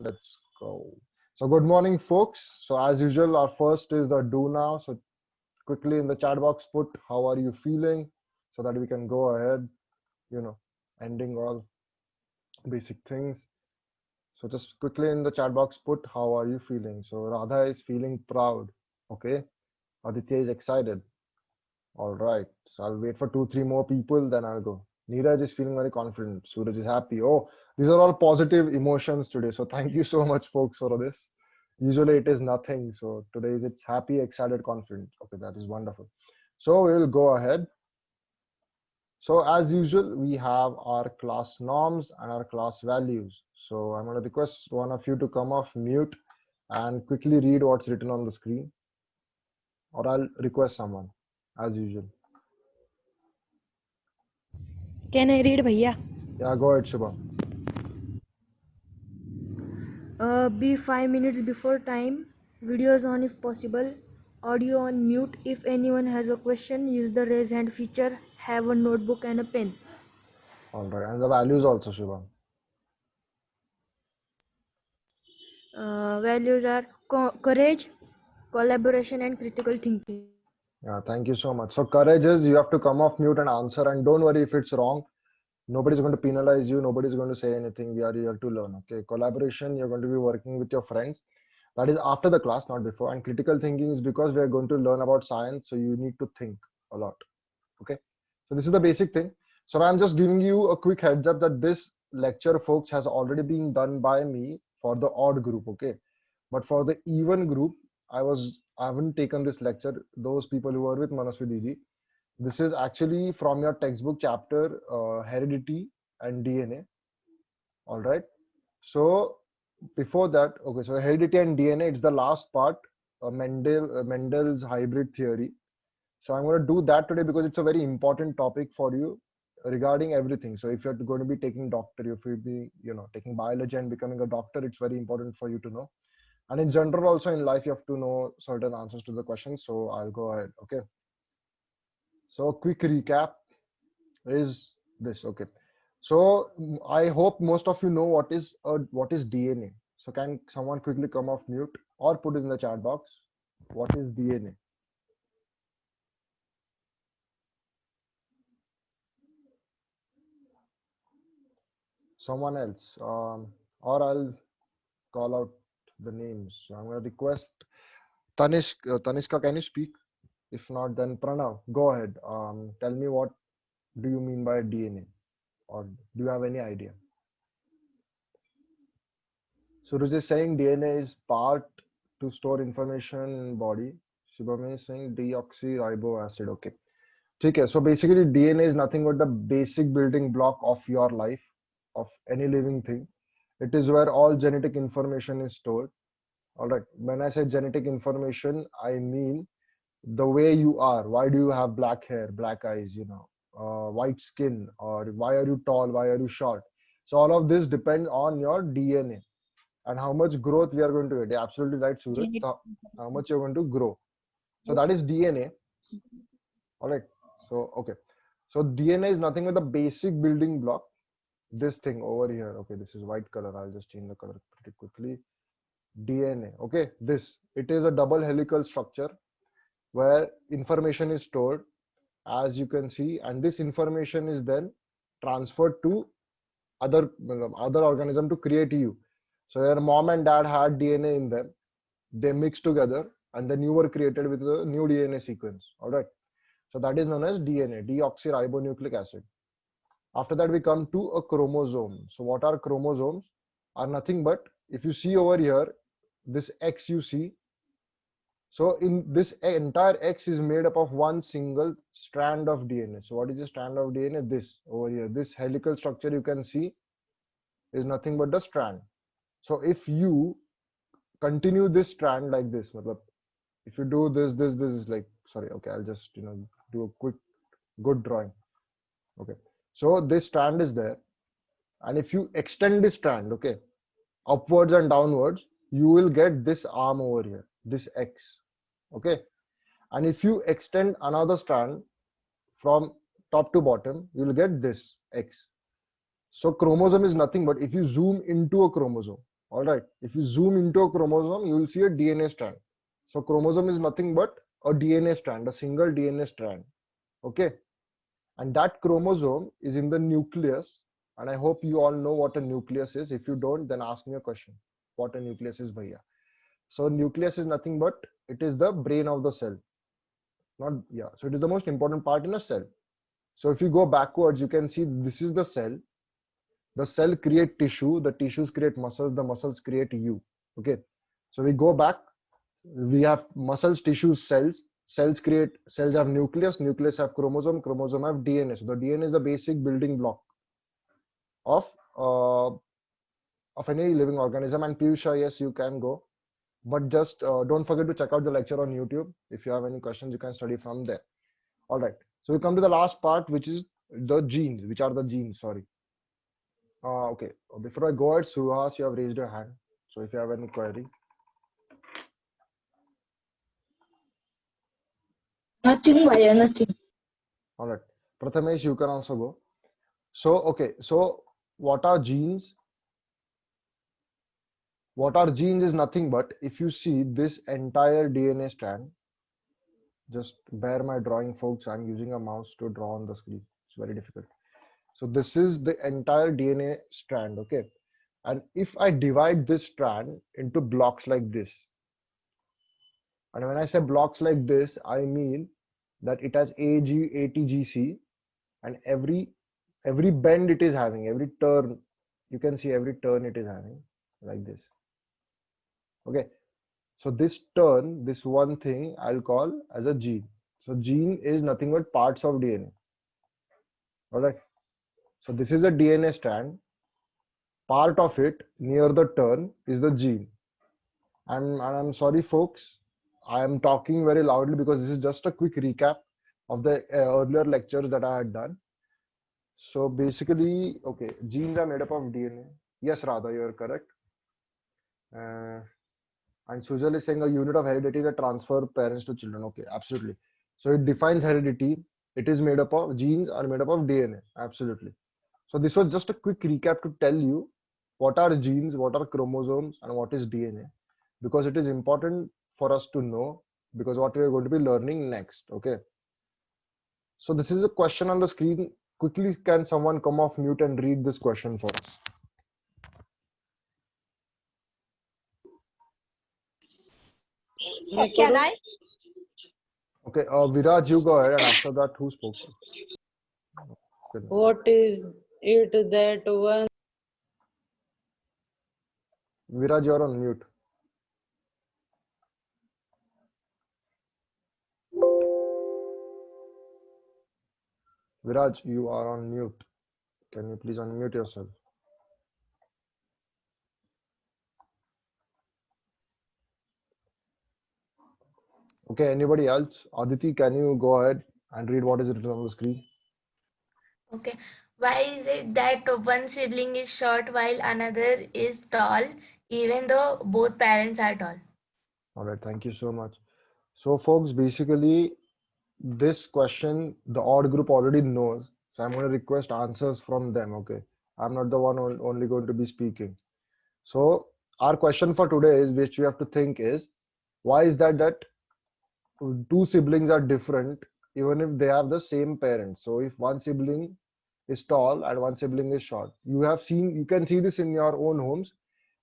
Let's go. So good morning, folks. So as usual, our first is the do now. So quickly in the chat box, put how are you feeling so that we can go ahead, you know, ending all basic things. So just quickly in the chat box, put how are you feeling. So Radha is feeling proud. Okay. Aditya is excited. All right. So I'll wait for two, three more people, then I'll go. Neeraj is feeling very confident. Suraj is happy. Oh, these are all positive emotions today. So thank you so much, folks, for this. Usually it is nothing. So today it's happy, excited, confident. Okay, that is wonderful. So we'll go ahead. So as usual, we have our class norms and our class values. So I'm going to request one of you to come off mute and quickly read what's written on the screen, or I'll request someone as usual. Can I read, भैया? Yeah, go ahead, Shubham. Be 5 minutes before time. Videos on if possible. Audio on mute. If anyone has a question, use the raise hand feature. Have a notebook and a pen. All right, and the values also, Shubham. Values are courage, collaboration, and critical thinking. Yeah, thank you so much. So courage is you have to come off mute and answer, and don't worry if it's wrong. Nobody's going to penalize you. Nobody's going to say anything. We are here to learn. Okay. Collaboration, you're going to be working with your friends. That is after the class, not before. And critical thinking is because we are going to learn about science, so you need to think a lot. Okay. So this is the basic thing. So I'm just giving you a quick heads up that this lecture, folks, has already been done by me for the odd group. Okay. But for the even group, I haven't taken this lecture. Those people who are with Manasvi Didi, this is actually from your textbook chapter heredity and DNA. All right. So before that, okay. So heredity and DNA, it's the last part. Mendel's hybrid theory. So I'm going to do that today because it's a very important topic for you regarding everything. So if you're going to be taking doctor, if you be taking biology and becoming a doctor, it's very important for you to know. And in general, also in life, you have to know certain answers to the questions. So I'll go ahead. Okay. So quick recap is this. Okay. So I hope most of you know what is DNA. So can someone quickly come off mute or put it in the chat box? What is DNA? Someone else. Or I'll call out the names. So I'm going to request Tanishka, can you speak? If not, then Pranav, go ahead. Tell me what do you mean by DNA, or do you have any idea? Suraj is saying DNA is part to store information in body. Shubham is saying deoxyribo acid. Okay. Okay. So basically, DNA is nothing but the basic building block of your life, of any living thing. It is where all genetic information is stored. All right. When I say genetic information, I mean the way you are. Why do you have black hair, black eyes, white skin, or why are you tall, why are you short? So all of this depends on your DNA and how much growth we are going to get. Yeah, absolutely right, Suraj. So how much you're going to grow. So that is DNA. All right. So okay. So DNA is nothing but the basic building block. This thing over here. Okay, this is white color. I'll just change the color pretty quickly. DNA. Okay, this it is a double helical structure where information is stored, as you can see, and this information is then transferred to other organism to create you. So your mom and dad had DNA in them, they mixed together, and then you were created with a new DNA sequence. All right. So that is known as DNA, deoxyribonucleic acid. After that, we come to a chromosome. So what are chromosomes? Are nothing but, if you see over here, this X you see. So in this entire X is made up of one single strand of DNA. So what is the strand of DNA? This over here, this helical structure you can see is nothing but the strand. So if you continue this strand like this, if you do this is like, sorry, okay, I'll just do a quick good drawing. Okay, so this strand is there, and if you extend this strand, okay, upwards and downwards, you will get this arm over here, this X. Okay, and if you extend another strand from top to bottom, you'll get this X. So chromosome is nothing but, if you zoom into a chromosome, All right. If you zoom into a chromosome, you will see a DNA strand. So chromosome is nothing but a DNA strand, a single DNA strand. Okay. And that chromosome is in the nucleus. And I hope you all know what a nucleus is. If you don't, then ask me a question. What a nucleus is, bhaiya. So nucleus is nothing but it is the brain of the cell. Not yeah. So it is the most important part in a cell. So if you go backwards, you can see this is the cell. The cell create tissue, the tissues create muscles, the muscles create you. Okay. So we go back, we have muscles, tissues, cells. Cells have nucleus, nucleus have chromosome have DNA. So the DNA is the basic building block of uh, of any living organism. And Piyusha, yes, you can go, but just don't forget to check out the lecture on YouTube. If you have any questions, you can study from there. All right. So we come to the last part, which is the genes. Which are the genes? Sorry. Okay. Before I go ahead, Suhas, you have raised your hand. So if you have any query. Nothing, Bhaiya, nothing. All right. Prathamesh, you can also go. So, okay. So what are genes? What are genes is nothing but if you see this entire DNA strand, just bear my drawing, folks. I'm using a mouse to draw on the screen. It's very difficult. So this is the entire DNA strand, okay? And if I divide this strand into blocks like this, and when I say blocks like this, I mean that it has AG, ATGC, and every bend it is having, every turn, you can see every turn it is having like this. Okay. So this turn, this one thing I'll call as a gene. So gene is nothing but parts of DNA. All right. So this is a DNA strand. Part of it near the turn is the gene. And I'm sorry, folks. I am talking very loudly because this is just a quick recap of the earlier lectures that I had done. So basically, okay, genes are made up of DNA. Yes, Radha, you're correct. And Sujal is saying a unit of heredity is a transfer parents to children. Okay, absolutely. So it defines heredity. It is made up of genes are made up of DNA. Absolutely. So this was just a quick recap to tell you what are genes, what are chromosomes, and what is DNA, because it is important for us to know because what we are going to be learning next. Okay. So this is a question on the screen. Quickly, can someone come off mute and read this question for us? Can I? Okay, Viraj, you go ahead, and after that, who spoke? What is it that one Viraj, you're on mute. Viraj, you are on mute. Can you please unmute yourself? Okay, anybody else? Aditi, can you go ahead and read what is written on the screen? Okay. Why is it that one sibling is short while another is tall, even though both parents are tall? All right, thank you so much. So, folks, basically, this question the odd group already knows. So, I'm going to request answers from them. Okay, I'm not the one only going to be speaking. So, our question for today is, which we have to think is, why is that two siblings are different even if they have the same parents? So, if one sibling is tall and one sibling is short, you can see this in your own homes,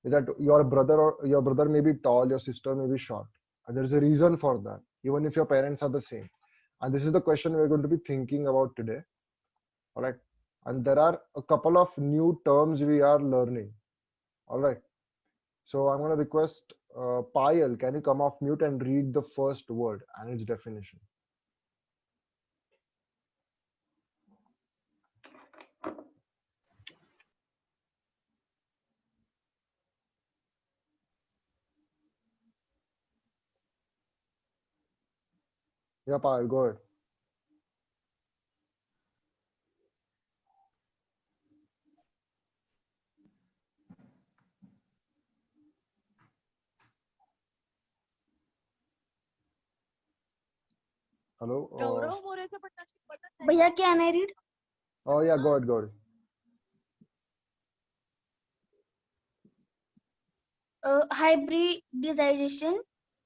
is that your brother may be tall, your sister may be short, and there is a reason for that even if your parents are the same. And this is the question we're going to be thinking about today. All right. And there are a couple of new terms we are learning. All right. So I'm going to request Payal, can you come off mute and read the first word and its definition? Yeah, Payal, go ahead. Hello. Bhaiya, can I read? Oh yeah, go ahead, go ahead. Hybridization,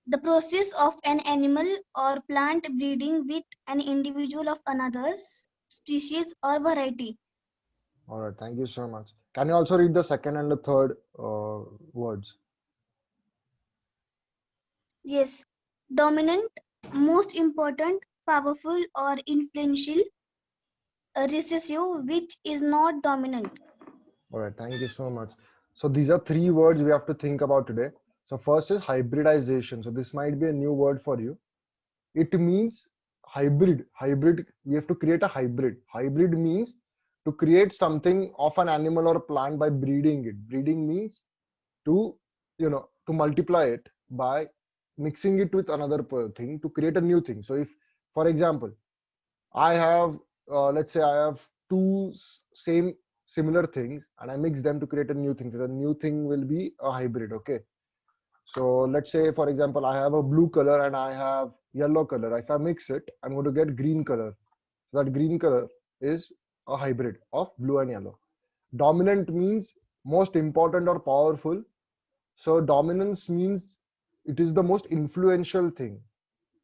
the process of an animal or plant breeding with an individual of another species or variety. All right, thank you so much. Can you also read the second and the third words? Yes, dominant, most important, powerful or influential. Recessive, which is not dominant. All right, thank you so much. So these are three words we have to think about today. So first is hybridization. So this might be a new word for you. It means hybrid. Hybrid, we have to create a hybrid. Hybrid means to create something of an animal or plant by breeding it. Breeding means to, to multiply it by mixing it with another thing to create a new thing. So if, for example, I have, let's say I have two same similar things and I mix them to create a new thing. So the new thing will be a hybrid. Okay. So let's say, for example, I have a blue color and I have yellow color. If I mix it, I'm going to get green color. So that green color is a hybrid of blue and yellow. Dominant means most important or powerful. So dominance means it is the most influential thing.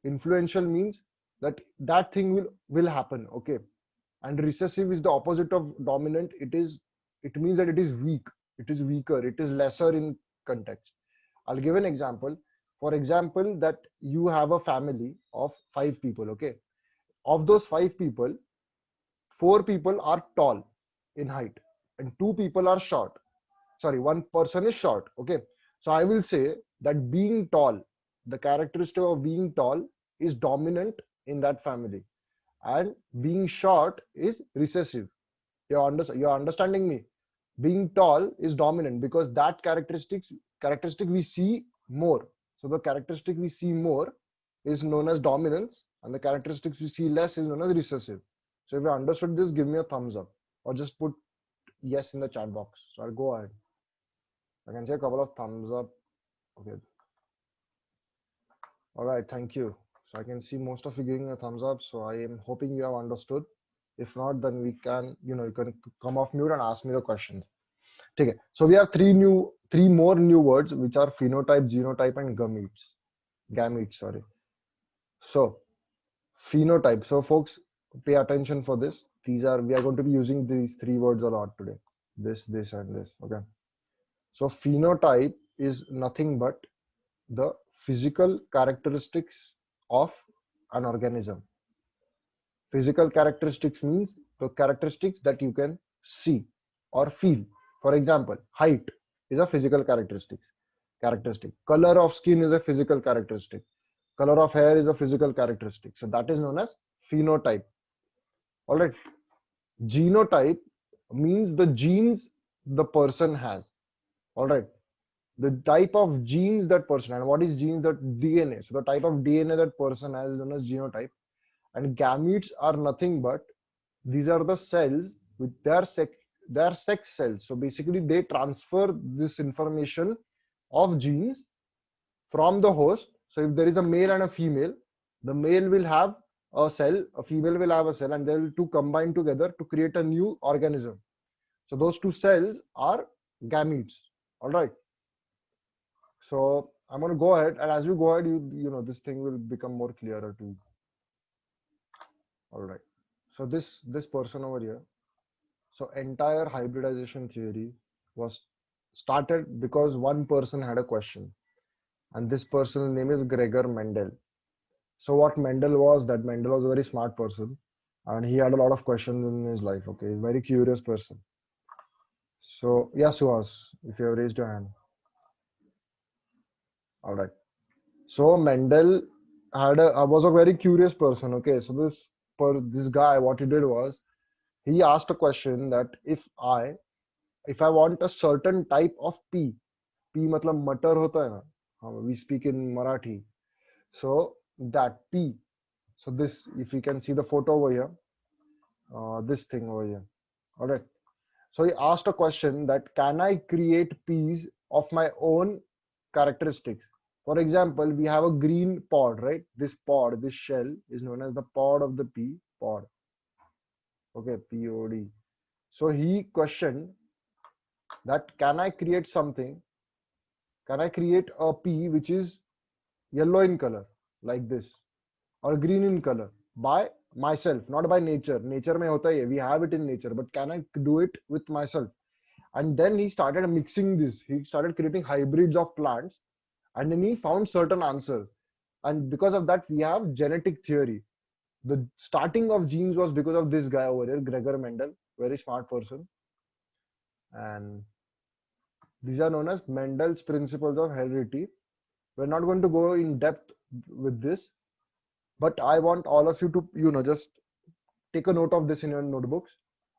Influential means that that thing will happen. Okay. And recessive is the opposite of dominant. It means that it is weak, it is weaker, it is lesser in context. I'll give an example. For example, that you have a family of 5 people. Okay. Of those 5 people, 4 people are tall in height and 2 people are short. Sorry, one person is short. Okay. So I will say that being tall, the characteristic of being tall is dominant in that family, and being short is recessive. You're understanding me? Being tall is dominant because that characteristic we see more. So the characteristic we see more is known as dominance, and the characteristics we see less is known as recessive. So if you understood this, give me a thumbs up or just put yes in the chat box. So I'll go ahead. I can see a couple of thumbs up. Okay. All right, thank you. So I can see most of you giving a thumbs up. So I am hoping you have understood. If not, then we can, you can come off mute and ask me the questions. Okay. So we have three more new words, which are phenotype, genotype, and gametes. Gametes, sorry. So phenotype. So folks, pay attention for this. We are going to be using these three words a lot today. This, and this. Okay. So phenotype is nothing but the physical characteristics of an organism. Physical characteristics means the characteristics that you can see or feel. For example, height is a physical characteristic. Color of skin is a physical characteristic. Color of hair is a physical characteristic. So that is known as phenotype. All right. Genotype means the genes the person has. All right. The type of genes that person, and what is genes? That DNA. So the type of DNA that person has is known as genotype. And gametes are nothing but these are the cells with their sex cells. So basically they transfer this information of genes from the host. So if there is a male and a female, the male will have a cell, a female will have a cell, and they will two combine together to create a new organism. So those two cells are gametes. All right. So I'm going to go ahead, and as we go ahead, this thing will become more clearer to you. All right. So this person over here. So entire hybridization theory was started because one person had a question, and this person's name is Gregor Mendel. So what Mendel was that Mendel was a very smart person, and he had a lot of questions in his life. Okay, very curious person. So yes, Suhas, if you have raised your hand. All right. So Mendel was a very curious person. Okay, so this guy, what he did was he asked a question that if I want a certain type of pea, मतलब मटर होता है ना, we speak in Marathi. So that pea. So this, if you can see the photo over here, this thing over here. All right. So he asked a question that can I create peas of my own characteristics? For example, we have a green pod, right? This pod, this shell is known as the pod of the pea, pod. Okay, POD. So he questioned that can I create something can I create a pea which is yellow in color like this or green in color by myself, not by nature? Nature mein hota hai, we have it in nature, but can I do it with myself? And then he started mixing this. He started creating hybrids of plants, and then he found certain answers. And because of that, we have genetic theory. The starting of genes was because of this guy over here, Gregor Mendel, very smart person. And these are known as Mendel's principles of heredity. We're not going to go in depth with this, but I want all of you to, just take a note of this in your notebooks,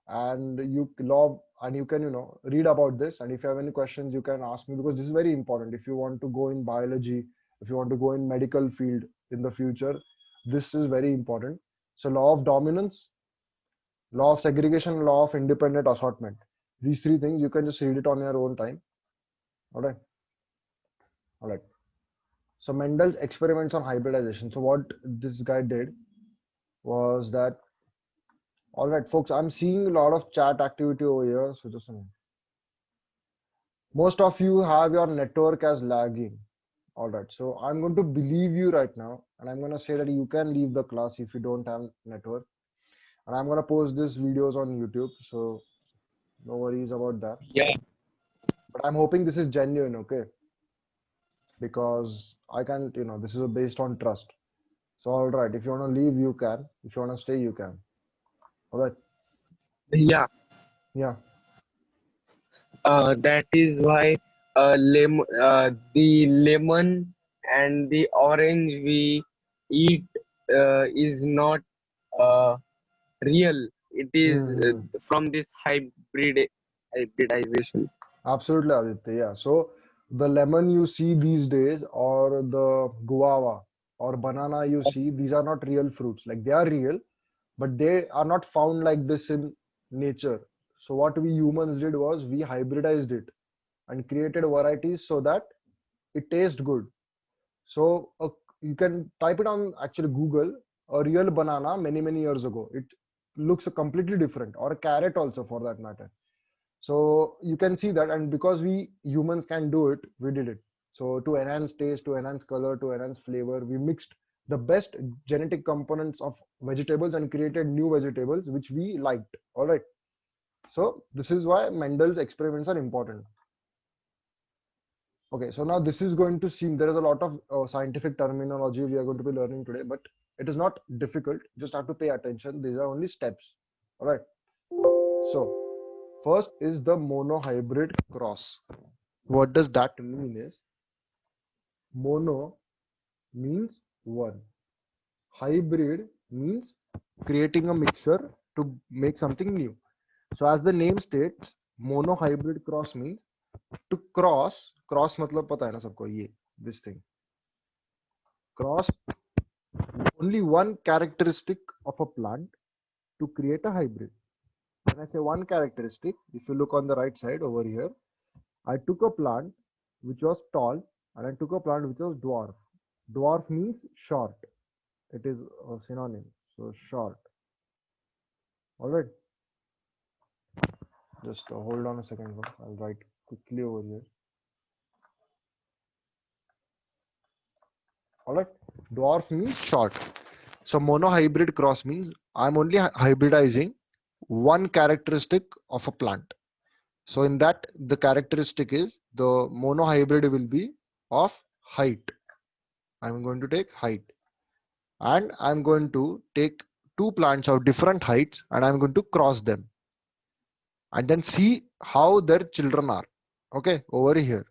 and you can, read about this. And if you have any questions, you can ask me, because this is very important. If you want to go in biology, if you want to go in medical field in the future, this is very important. So law of dominance, law of segregation, law of independent assortment. These three things, you can just read it on your own time. All right. All right. So Mendel's experiments on hybridization. So what this guy did was that, all right, folks, I'm seeing a lot of chat activity over here. So just a minute. Most of you have your network as lagging. All right. So I'm going to believe you right now, and I'm going to say that you can leave the class if you don't have network. And I'm going to post these videos on YouTube. So no worries about that. Yeah. But I'm hoping this is genuine, okay? Because I can't, this is based on trust. So, all right, if you want to leave, you can. If you want to stay, you can. All right. Yeah. Yeah. That is why the lemon and the orange we eat is not real. It is from this hybridization. Absolutely, Aditya. Yeah. So the lemon you see these days, or the guava or banana you see, these are not real fruits. Like, they are real, but they are not found like this in nature. So what we humans did was we hybridized it and created varieties so that it tastes good. So you can type it on actually Google, a real banana many years ago. It looks completely different, or a carrot also for that matter. So you can see that, and because we humans can do it, we did it. So to enhance taste, to enhance color, to enhance flavor, we mixed the best genetic components of vegetables and created new vegetables which we liked. All right. So this is why Mendel's experiments are important. Okay, so now this is going to seem, there is a lot of scientific terminology we are going to be learning today, but it is not difficult. Just have to pay attention. These are only steps. All right. So first is the monohybrid cross. What does that mean is, mono means one. Hybrid means creating a mixture to make something new. So as the name states, monohybrid cross means to cross मतलब पता है ना सबको, ये this thing, cross only one characteristic of a plant to create a hybrid. When I say one characteristic, if you look on the right side over here, I took a plant which was tall and I took a plant which was dwarf. Dwarf means short. It is a synonym. So short. All right. Just hold on a second. I'll write quickly over here. All right. Dwarf means short. So monohybrid cross means I'm only hybridizing one characteristic of a plant. So in that, the characteristic is the monohybrid will be of height. I'm going to take height, and I'm going to take two plants of different heights and I'm going to cross them and then see how their children are. Okay, over here.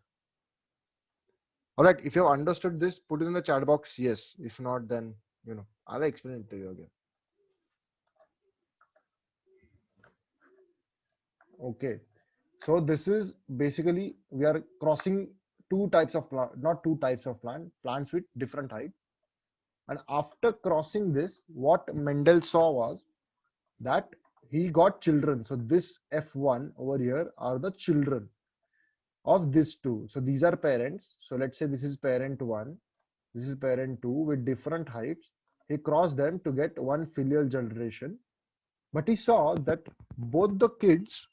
All right, if you have understood this, put it in the chat box yes. If not, then I'll explain it to you again. Okay, so this is basically, we are crossing two types of plant, not two types of plants with different height. And after crossing this, what Mendel saw was that he got children. So this F1 over here are the children of these two. So these are parents. So let's say this is parent 1, this is parent 2 with different heights. He crossed them to get one filial generation. But he saw that both the kids,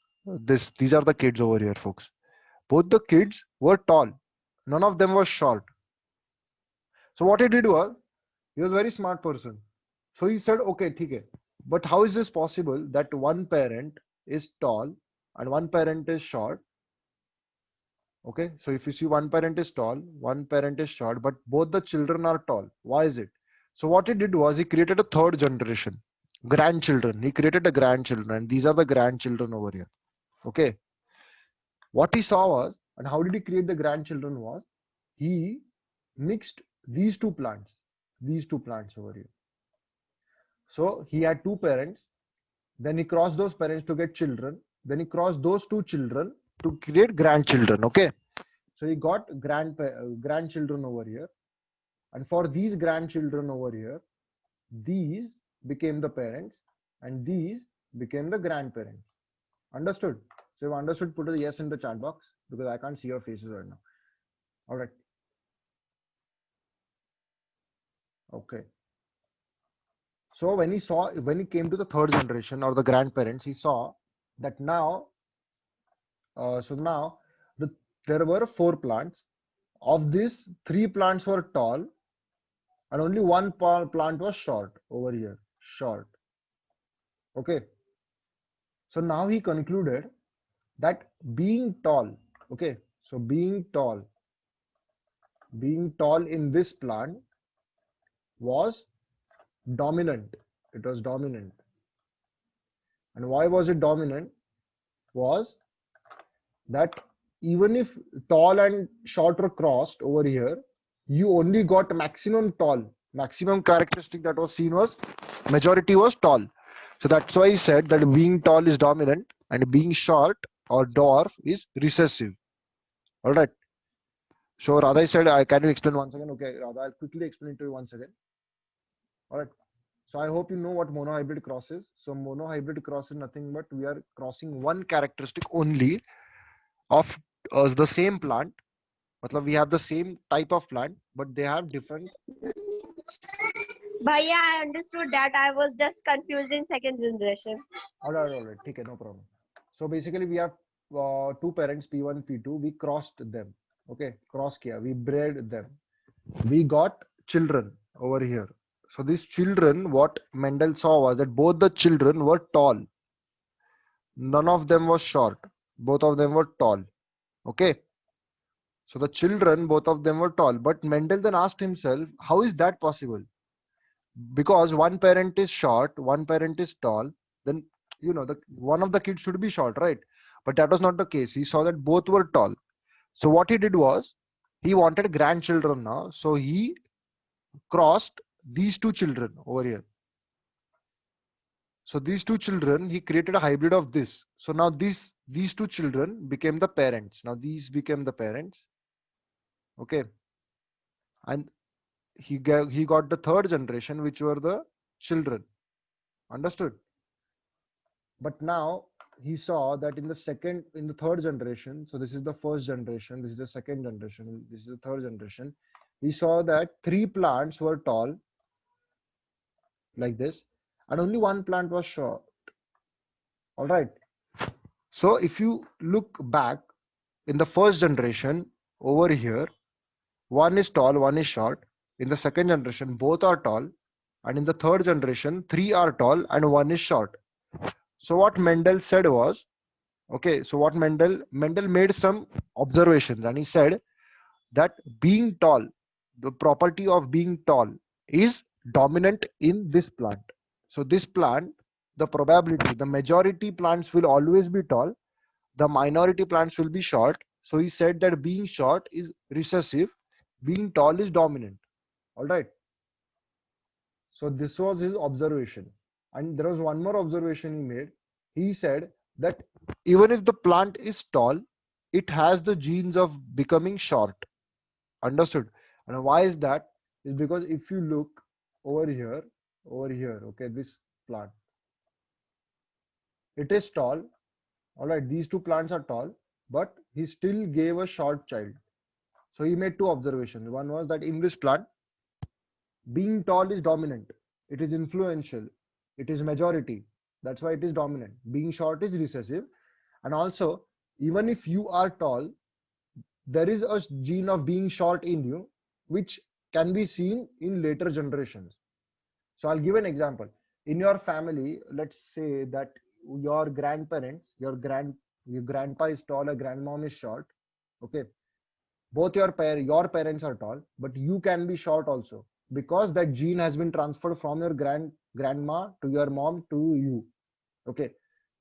these are the kids over here, folks. Both the kids were tall. None of them was short. So what he did was, he was a very smart person. So he said, okay, okay, but how is this possible that one parent is tall and one parent is short? Okay, so if you see one parent is tall, one parent is short, but both the children are tall. Why is it? So what he did was he created a third generation, grandchildren. He created a grandchildren, and these are the grandchildren over here. Okay, what he saw was, and how did he create the grandchildren was, he mixed these two plants over here. So he had two parents, then he crossed those parents to get children, then he crossed those two children to create grandchildren. Okay, so he got grandchildren over here, and for these grandchildren over here, these became the parents and these became the grandparents. Understood? So if understood, put a yes in the chat box because I can't see your faces right now. All right. Okay. So when he came to the third generation or the grandparents, he saw that now, there were four plants. Of these, three plants were tall and only one plant was short over here. Short. Okay. So now he concluded that being tall, okay, so being tall in this plant was dominant. It was dominant. And why was it dominant? Was that even if tall and short were crossed over here, you only got maximum tall. Maximum characteristic that was seen was majority was tall. So that's why he said that being tall is dominant and being short or dwarf is recessive. All right. So Radha said, can you explain once again? Okay, Radha, I'll quickly explain it to you once again. All right. So I hope you know what monohybrid cross is. So monohybrid cross is nothing but we are crossing one characteristic only of the same plant. Matlab we have the same type of plant, but they have different. Bhaiya, I understood that. I was just confusing second generation. All right. Okay, no problem. So basically we have two parents, P1, P2. We crossed them. Okay, cross kiya. We bred them. We got children over here. So these children, what Mendel saw was that both the children were tall. None of them was short. Both of them were tall. Okay. So the children, both of them were tall. But Mendel then asked himself, how is that possible? Because one parent is short, one parent is tall, then one of the kids should be short, right? But that was not the case. He saw that both were tall. So what he did was he wanted grandchildren now. So he crossed these two children over here. So these two children, he created a hybrid of this. So now these two children became the parents. Now these became the parents. Okay. And he got the third generation, which were the children. Understood? But now he saw that in the third generation, so this is the first generation, this is the second generation, this is the third generation. He saw that three plants were tall like this and only one plant was short. All right. So if you look back in the first generation over here, one is tall, one is short. In the second generation, both are tall. And in the third generation, three are tall and one is short. So what Mendel said was, okay, so what Mendel made some observations and he said that being tall, the property of being tall is dominant in this plant. So this plant, the probability, the majority plants will always be tall. The minority plants will be short. So he said that being short is recessive, being tall is dominant. All right. So this was his observation. And there was one more observation he made. He said that even if the plant is tall, it has the genes of becoming short. Understood? And why is that? Is because if you look over here, okay, this plant, it is tall. All right, these two plants are tall, but he still gave a short child. So he made two observations. One was that in this plant, being tall is dominant. It is influential. It is majority. That's why it is dominant. Being short is recessive. And also, even if you are tall, there is a gene of being short in you, which can be seen in later generations. So I'll give an example. In your family, let's say that your grandparents, your grandpa is tall, your grandmom is short. Okay, both your parents are tall, but you can be short also because that gene has been transferred from your grandma to your mom to you. Okay,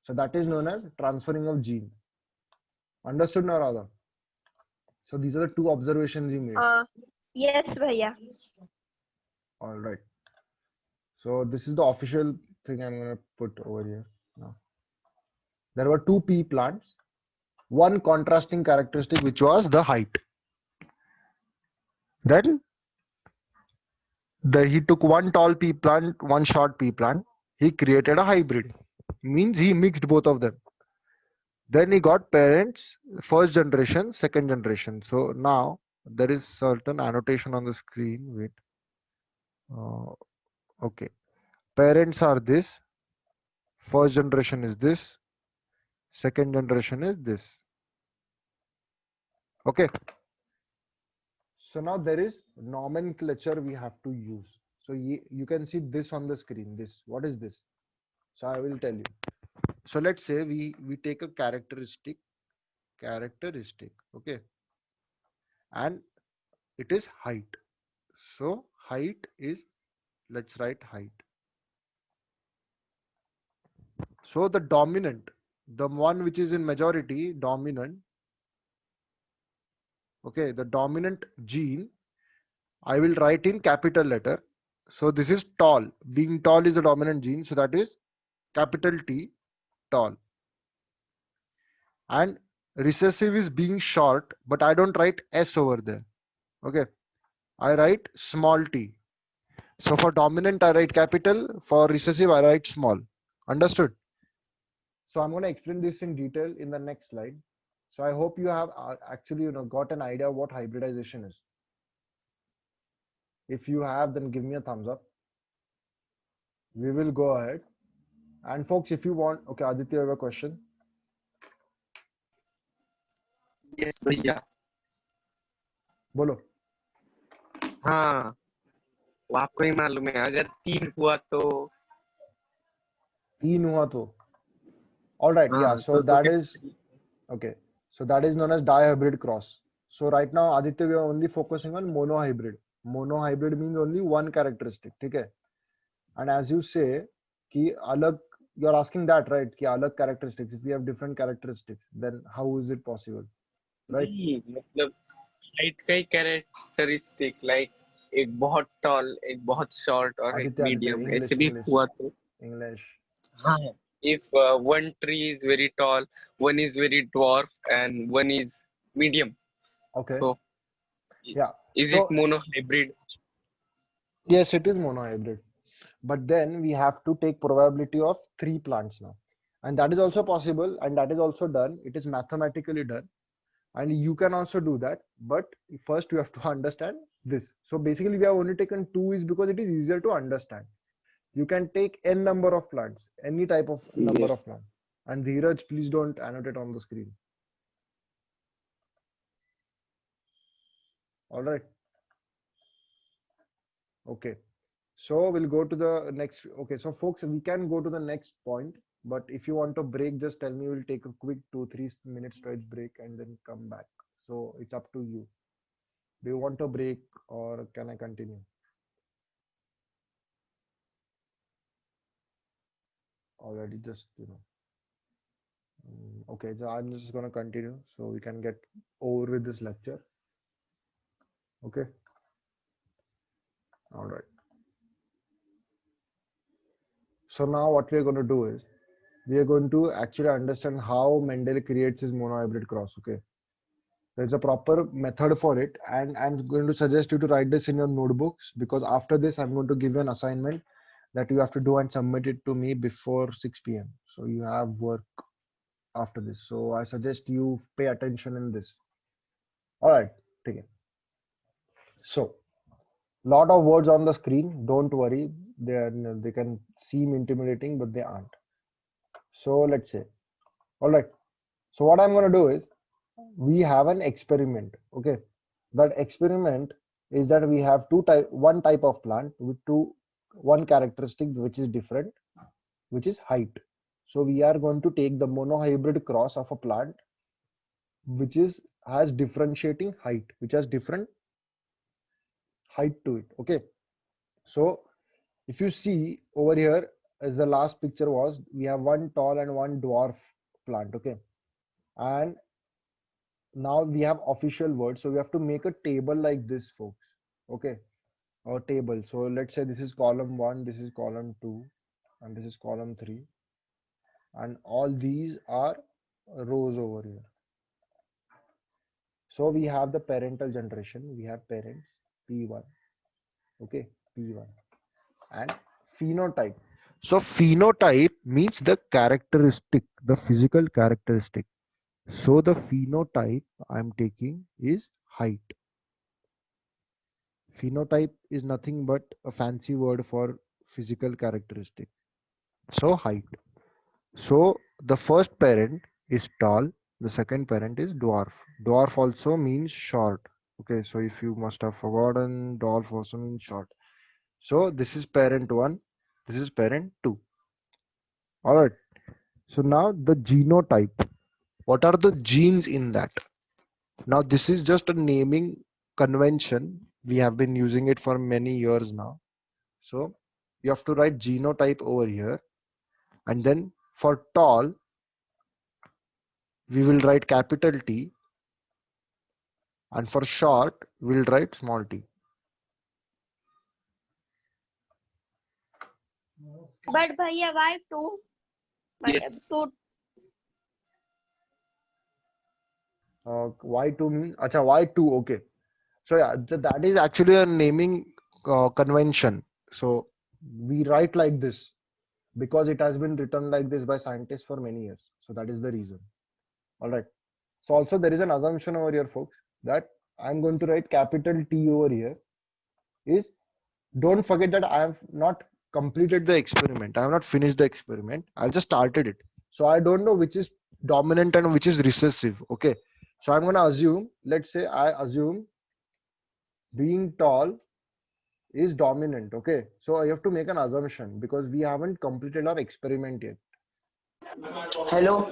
so that is known as transferring of gene. Understood now, Radha? So these are the two observations he made. Yes, bhaiya. All right. So this is the official thing I'm going to put over here now. There were two pea plants, one contrasting characteristic, which was the height. Then he took one tall pea plant, one short pea plant. He created a hybrid. Means he mixed both of them. Then he got parents, first generation, second generation. So now there is certain annotation on the screen. Wait. Okay. Parents are this. First generation is this. Second generation is this. Okay. So now there is nomenclature we have to use. So you can see this on the screen. This, what is this? So I will tell you. So let's say we take a characteristic, okay, and it is height. So height is, let's write height. So the dominant, the one which is in majority, dominant, okay, the dominant gene, I will write in capital letter. So this is tall. Being tall is a dominant gene. So that is capital T, tall. And recessive is being short, but I don't write S over there. Okay, I write small t. So for dominant, I write capital. For recessive, I write small. Understood? So I'm going to explain this in detail in the next slide. So I hope you have actually got an idea what hybridization is. If you have, then give me a thumbs up. We will go ahead. And folks, if you want, okay, Aditya, you have a question? Yes, भैया. बोलो. हाँ, वो आपको ही मालूम है, अगर 3 हुआ तो 3 हुआ तो. All right, yeah. So that is okay. So that is known as dihybrid cross. So right now, Aditya, we are only focusing on monohybrid. Monohybrid means only one characteristic. Okay. And as you say, कि अलग, you're asking that, right? कि अलग characteristics. If we have different characteristics, then how is it possible, right? नहीं, मतलब height का ही characteristic, like एक बहुत toll, एक बहुत शॉर्ट और एक मीडियम, ऐसे भी हुआ तो English. हाँ, if one tree is very tall, one is very dwarf, and one is medium. Okay. So yeah. Is so, it monohybrid? Yes, it is monohybrid. But then we have to take probability of 3 plants now. And that is also possible, and that is also done. It is mathematically done. And you can also do that. But first you have to understand this. So basically we have only taken 2 is because it is easier to understand. You can take n number of plants, any type of number of plants. And Dheeraj, please don't annotate on the screen. All right. Okay. So we'll go to the next. Okay. So folks, we can go to the next point. But if you want to break, just tell me. We'll take a quick 2-3 minute stretch break and then come back. So it's up to you. Do you want to break or can I continue? Already just, okay, so I'm just going to continue so we can get over with this lecture. Okay. All right. So now what we're going to do is we are going to actually understand how Mendel creates his monohybrid cross. Okay. There's a proper method for it, and I'm going to suggest you to write this in your notebooks, because after this I'm going to give you an assignment that you have to do and submit it to me before 6 p.m. So you have work after this. So I suggest you pay attention in this. All right. Okay. So lot of words on the screen. Don't worry. They can seem intimidating, but they aren't. So let's say, all right. So what I'm going to do is we have an experiment. Okay, that experiment is that we have one type of plant with one characteristic which is different, which is height. So we are going to take the monohybrid cross of a plant which has differentiating height, which has different height to it. Okay, so if you see over here, as the last picture was, we have one tall and one dwarf plant. Okay, and now we have official words, so we have to make a table like this, folks. Okay, or table. So let's say this is column 1, this is column 2, and this is column 3, and all these are rows over here. So we have the parental generation, we have parents P1. Okay, P1, and phenotype. So phenotype means the characteristic, the physical characteristic. So the phenotype I'm taking is height. Phenotype is nothing but a fancy word for physical characteristic. So height. So the first parent is tall, the second parent is dwarf. Dwarf also means short. Okay, so if you must have forgotten, dwarf also means short. So this is parent 1, this is parent 2. Alright, so now the genotype. What are the genes in that? Now this is just a naming convention. We have been using it for many years now. So you have to write genotype over here, and then for tall we will write capital T, and for short we'll write small t. But bhaiya, why two? Yes. Two. Y2 means, acha, Y2, okay. So yeah, that is actually a naming convention. So we write like this because it has been written like this by scientists for many years. So that is the reason. All right. So also there is an assumption over here, folks, that I'm going to write capital T over here. Don't forget that I have not completed the experiment. I have not finished the experiment. I've just started it. So I don't know which is dominant and which is recessive. Okay. So I'm going to assume, let's say I assume being tall is dominant. Okay, so I have to make an assumption because we haven't completed our experiment yet. Hello.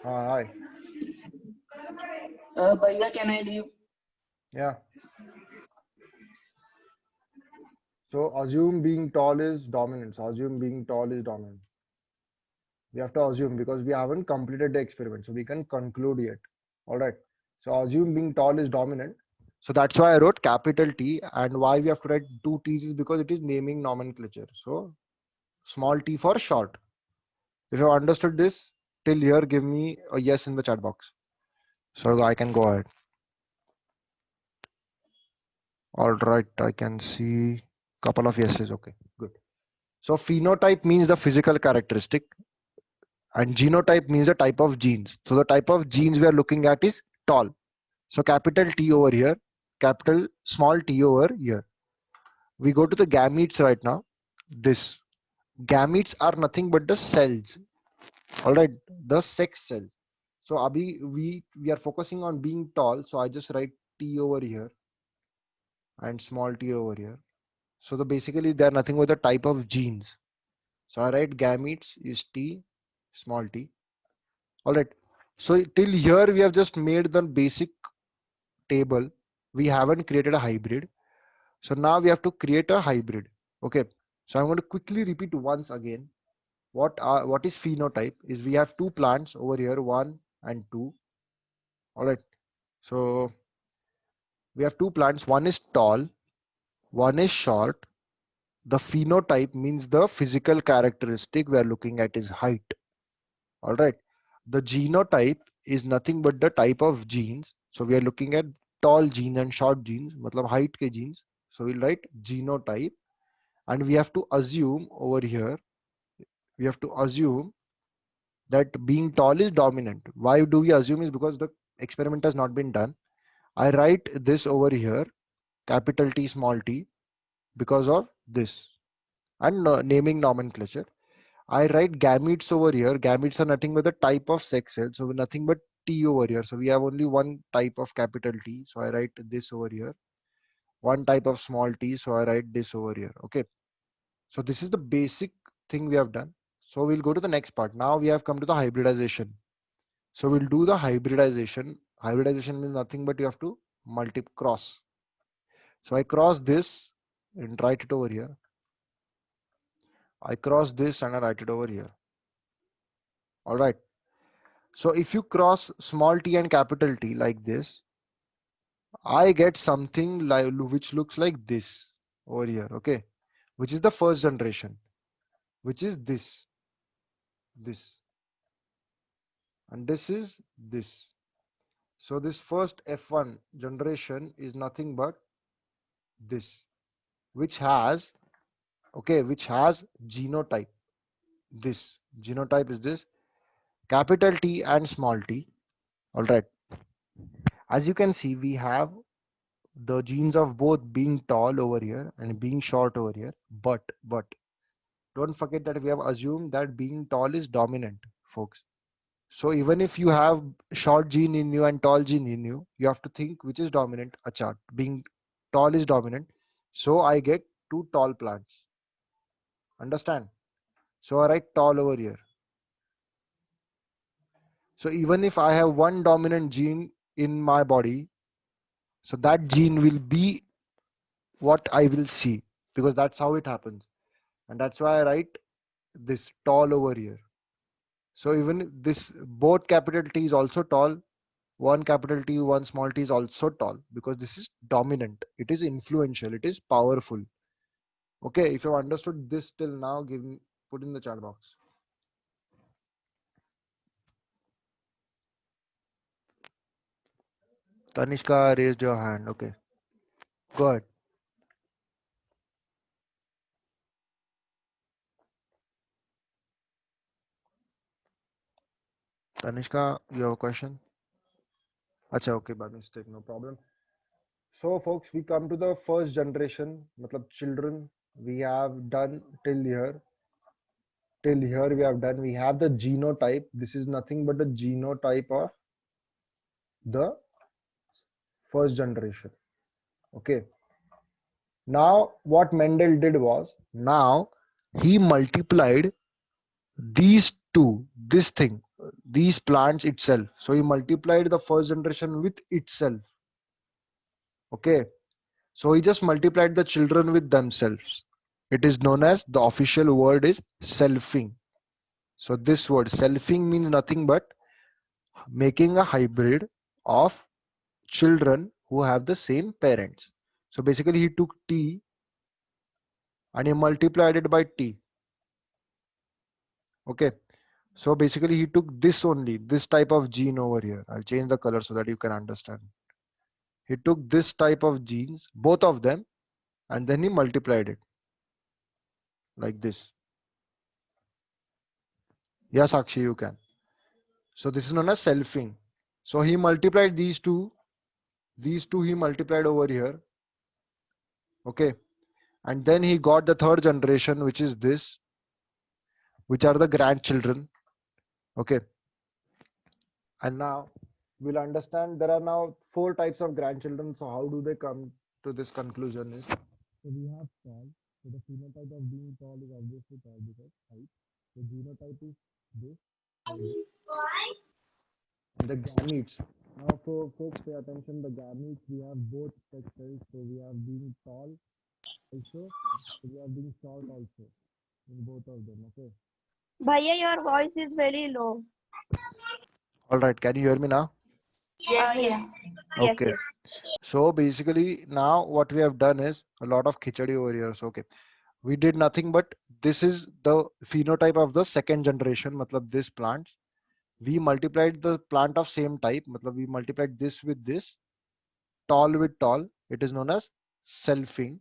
Hi. Bhaiya, can I leave? Yeah. So assume being tall is dominant. So assume being tall is dominant. We have to assume because we haven't completed the experiment, so we can conclude yet. All right. So assume being tall is dominant. So that's why I wrote capital T, and why we have to write two T's is because it is naming nomenclature. So small t for short. If you understood this till here, give me a yes in the chat box so I can go ahead. All right, I can see a couple of yeses. Okay, good. So phenotype means the physical characteristic, and genotype means the type of genes. So the type of genes we are looking at is tall. So capital T over here, capital small t over here. We go to the gametes right now. This gametes are nothing but the cells. All right, the sex cells. So Abhi, we are focusing on being tall. So I just write T over here and small t over here. So basically they are nothing but the type of genes. So I write gametes is T, small t. All right. So till here we have just made the basic table. We haven't created a hybrid. So now we have to create a hybrid. Okay. So I'm going to quickly repeat once again. What is phenotype is we have two plants over here, 1 and 2. All right. So we have two plants. One is tall, one is short. The phenotype means the physical characteristic we are looking at is height. All right. The genotype is nothing but the type of genes. So we are looking at tall genes and short genes, matlab height ke genes. So we'll write genotype, and we have to assume over here, we have to assume that being tall is dominant. Why do we assume is because the experiment has not been done. I write this over here, capital T, small t, because of this and naming nomenclature. I write gametes over here. Gametes are nothing but the type of sex cell. So nothing but T over here. So we have only one type of capital T. So I write this over here. One type of small t. So I write this over here. Okay. So this is the basic thing we have done. So we'll go to the next part. Now we have come to the hybridization. So we'll do the hybridization. Hybridization means nothing but you have to cross. So I cross this and write it over here. I cross this and I write it over here. All right. So if you cross small t and capital T like this, I get something like which looks like this over here. Okay. Which is the first generation, which is this, and this is this. So this first F1 generation is nothing but this, which has, okay, which has genotype. This genotype is this, capital T and small t. All right. As you can see, we have the genes of both being tall over here and being short over here. But don't forget that we have assumed that being tall is dominant, folks. So even if you have short gene in you and tall gene in you, you have to think which is dominant. A chart being tall is dominant. So I get two tall plants. Understand? So I write tall over here. So even if I have one dominant gene in my body, so that gene will be what I will see, because that's how it happens. And that's why I write this tall over here. So even this, both capital T is also tall. One capital T, one small t is also tall, because this is dominant. It is influential. It is powerful. Okay, if you have understood this till now, put in the chat box. Tanishka raised your hand. Okay, go ahead. Tanishka, you have a question? Acha, okay, by mistake, no problem. So folks, we come to the first generation, matlab children. We have done till here. Till here we have done. We have the genotype. This is nothing but the genotype of the first generation. Okay. Now what Mendel did was, now he multiplied these two, this thing, these plants itself. So he multiplied the first generation with itself. Okay. So he just multiplied the children with themselves. It is known as, the official word is selfing. So this word selfing means nothing but making a hybrid of children who have the same parents. So basically he took T and he multiplied it by T. Okay. So basically he took this only, this type of gene over here. I'll change the color so that you can understand. He took this type of genes, both of them, and then he multiplied it like this. Yes, Sakshi, you can. So this is known as selfing. So he multiplied these two he multiplied over here. Okay. And then he got the third generation, which is this, which are the grandchildren. Okay. And now we'll understand there are now 4 types of grandchildren. So how do they come to this conclusion is, so we have tall. So the phenotype of being tall is obviously tall because height. The genotype is this. And the gametes. Now for folks pay attention, the gametes, we have both sex cells. So we have being tall also. We have being short also in both of them. Okay. Bhaiya, your voice is very low. All right. Can you hear me now? Yes, Yes. Bhaiya. Okay. Yes. So basically now what we have done is a lot of khichadi over here. So okay, we did nothing but, this is the phenotype of the second generation, matlab this plant. We multiplied the plant of same type, matlab we multiplied this with this, tall with tall. It is known as selfing.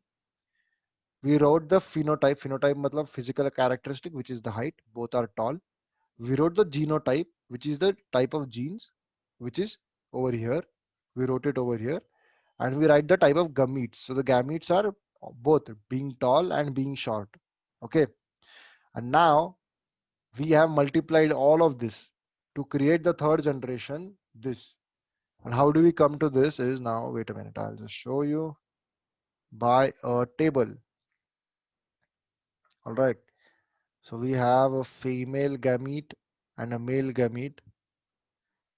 We wrote the phenotype. Phenotype matlab physical characteristic, which is the height. Both are tall. We wrote the genotype, which is the type of genes, which is over here. We wrote it over here. And we write the type of gametes. So the gametes are both being tall and being short. Okay. And now we have multiplied all of this to create the third generation, this. And how do we come to this is now, wait a minute, I'll just show you by a table. All right. So we have a female gamete and a male gamete.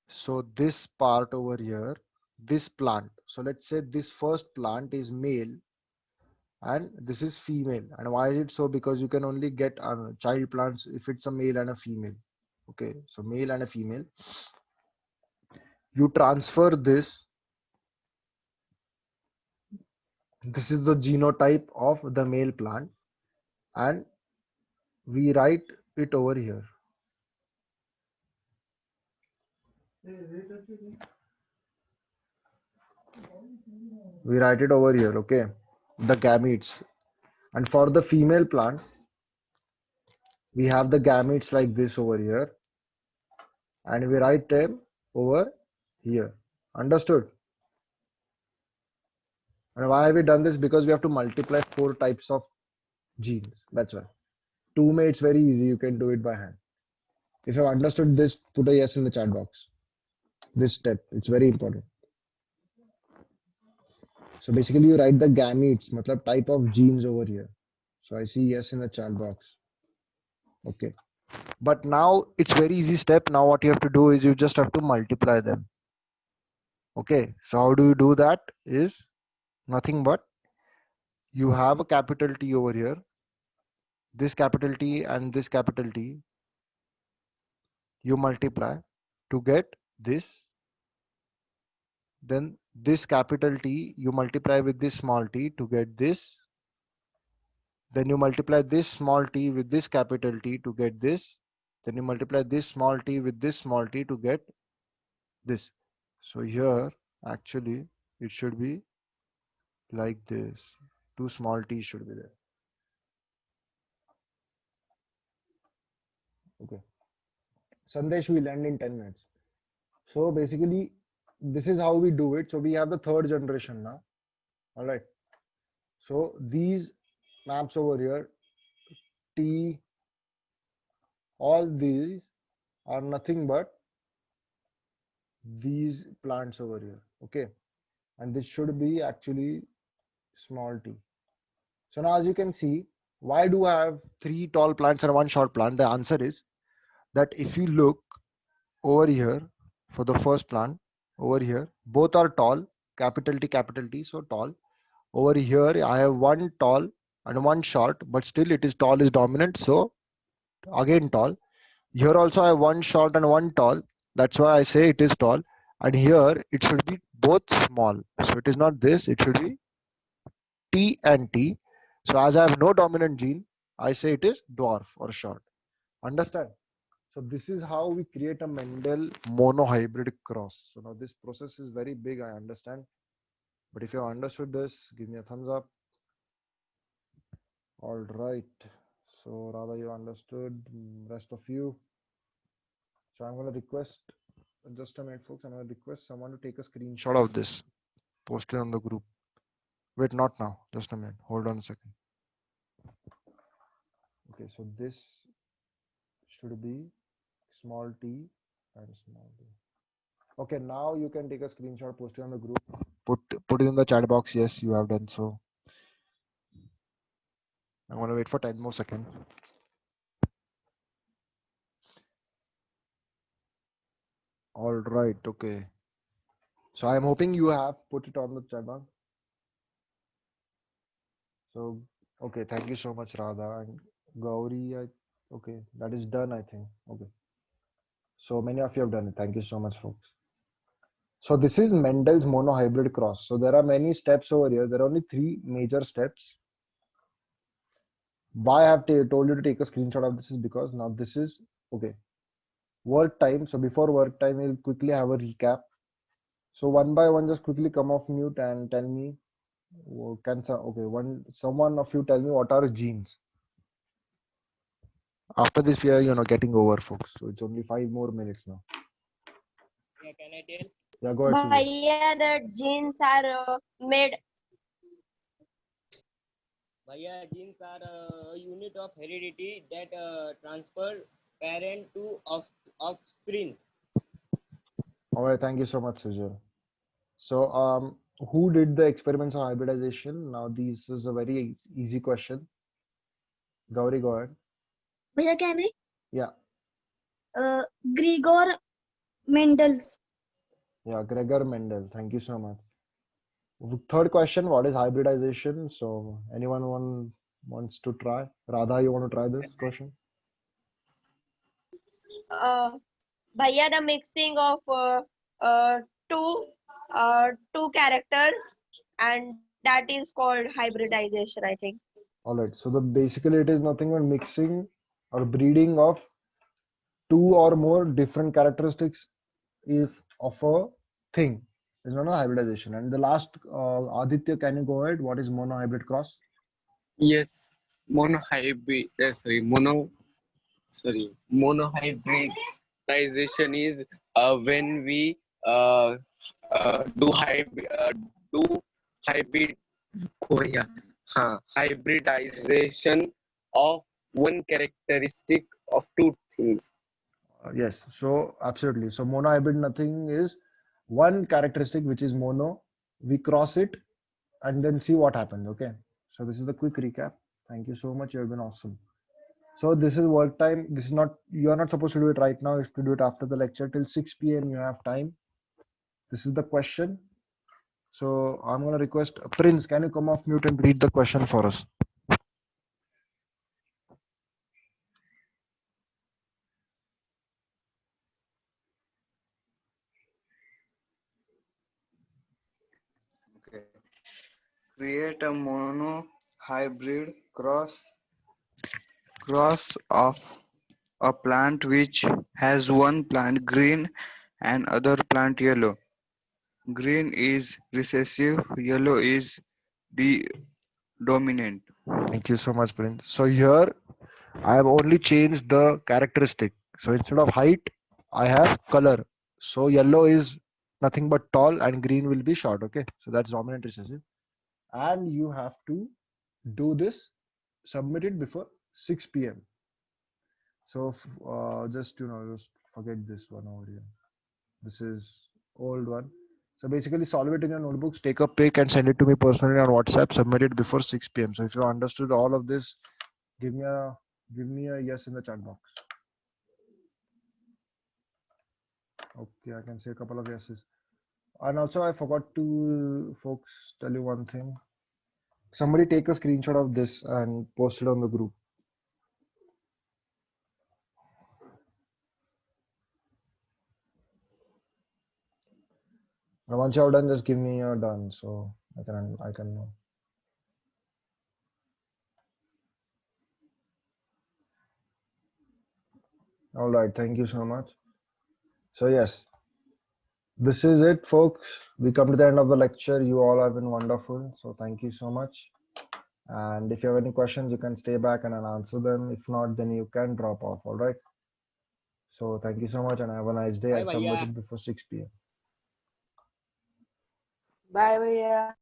So this part over here, this plant. So let's say this first plant is male and this is female. And why is it so? Because you can only get child plants if it's a male and a female. Okay, so male and a female. You transfer this. This is the genotype of the male plant, and we write it over here. We write it over here, okay? The gametes. And for the female plant, we have the gametes like this over here, and we write them over here. Understood? And why have we done this? Because we have to multiply 4 types of genes. That's why. 2 may it's very easy. You can do it by hand. If you have understood this, put a yes in the chat box. This step, it's very important. So basically you write the gametes, matlab type of genes over here. So I see yes in the chat box. Okay. But now it's very easy step. Now what you have to do is you just have to multiply them. Okay. So how do you do that? Is nothing but you have a capital T over here. This capital T and this capital T. You multiply to get this. Then this capital T you multiply with this small t to get this. Then you multiply this small t with this capital T to get this. Then you multiply this small t with this small t to get this. So here actually it should be like this. 2 small t should be there. Okay. Sandesh will end in 10 minutes. So basically this is how we do it. So we have the 3rd generation now. All right. So these maps over here, T, all these are nothing but these plants over here. Okay. And this should be actually small t. So now as you can see, why do I have 3 tall plants and 1 short plant? The answer is that if you look over here for the first plant over here, both are tall, capital T, so tall. Over here I have 1 tall and 1 short, but still it is tall is dominant, so again tall. Here also I have 1 short and 1 tall, that's why I say it is tall. And here it should be both small, so it is not this, it should be T and T. So as I have no dominant gene, I say it is dwarf or short. Understand? So this is how we create a Mendel monohybrid cross. So now this process is very big, I understand. But if you have understood this, give me a thumbs up. All right. So Radha, you understood, rest of you. So I'm going to request, just a minute folks, I'm going to request someone to take a screenshot of this, post it on the group. Wait, not now, just a minute, hold on a second. Okay, so this should be small t and small t. Okay, now you can take a screenshot, post it on the group, put it in the chat box. Yes, you have done so. I'm going to wait for 10 more seconds. All right, okay. So I'm hoping you have put it on the chat box. So, okay, thank you so much, Radha and Gauri. Okay, that is done, I think. Okay. So many of you have done it. Thank you so much, folks. So this is Mendel's monohybrid cross. So there are many steps over here. There are only 3 major steps. Why I have told you to take a screenshot of this is because now this is, okay, work time. So before work time, we'll quickly have a recap. So one by one, just quickly come off mute and tell me, someone of you tell me what are genes. After this, we are, getting over, folks. So it's only 5 more minutes now. Yeah, can I tell? Yeah, go ahead. Sujit. Yeah, the genes are made. Genes are a unit of heredity that transfer parent to offspring. All right, thank you so much, Sujal. So, who did the experiments on hybridization? Now, this is a very easy question. Gauri, go ahead. Bhaiya, can I? Yeah, Gregor Mendel's. yeah, Gregor Mendel. Thank you so much. Third question, what is hybridization? So, anyone wants to try? Radha, you want to try this question? Bhaiya, the mixing of uh, two two characters, and that is called hybridization, I think. All right. So, basically it is nothing but mixing or breeding of two or more different characteristics if of a thing. It's not a hybridization. And the last, Aditya, can you go ahead? What is monohybrid cross? Yes, monohybridization is when we do hybrid oh yeah hybridization of one characteristic of two things. Yes, so absolutely. So monohybrid nothing is one characteristic which is mono. We cross it and then see what happens. Okay. So this is the quick recap. Thank you so much. You have been awesome. So this is work time. This is not, you are not supposed to do it right now. You have to do it after the lecture till 6 p.m. You have time. This is the question. So I'm going to request Prince, can you come off mute and read the question for us? Okay. Create a monohybrid cross of a plant which has one plant green and other plant yellow. Green is recessive, yellow is dominant. Thank you so much, Prince. So here I have only changed the characteristic. So instead of height, I have color. So yellow is nothing but tall and green will be short. Okay. So that's dominant recessive. And you have to do this, submit it before 6 p.m. So just, just forget this one over here. This is old one. So basically solve it in your notebooks, take a pic and send it to me personally on WhatsApp, submit it before 6 p.m. So if you understood all of this, give me a yes in the chat box. Okay, I can say a couple of yeses. And also I forgot to folks tell you one thing. Somebody take a screenshot of this and post it on the group. And once you're done, just give me your done so I can know. All right, thank you so much. So yes, this is it, folks. We come to the end of the lecture. You all have been wonderful. So thank you so much. And if you have any questions, you can stay back and I'll answer them. If not, then you can drop off. All right. So thank you so much and have a nice day. Bye I'll submit bhaiya. it before 6 p.m. Bye, bhaiya.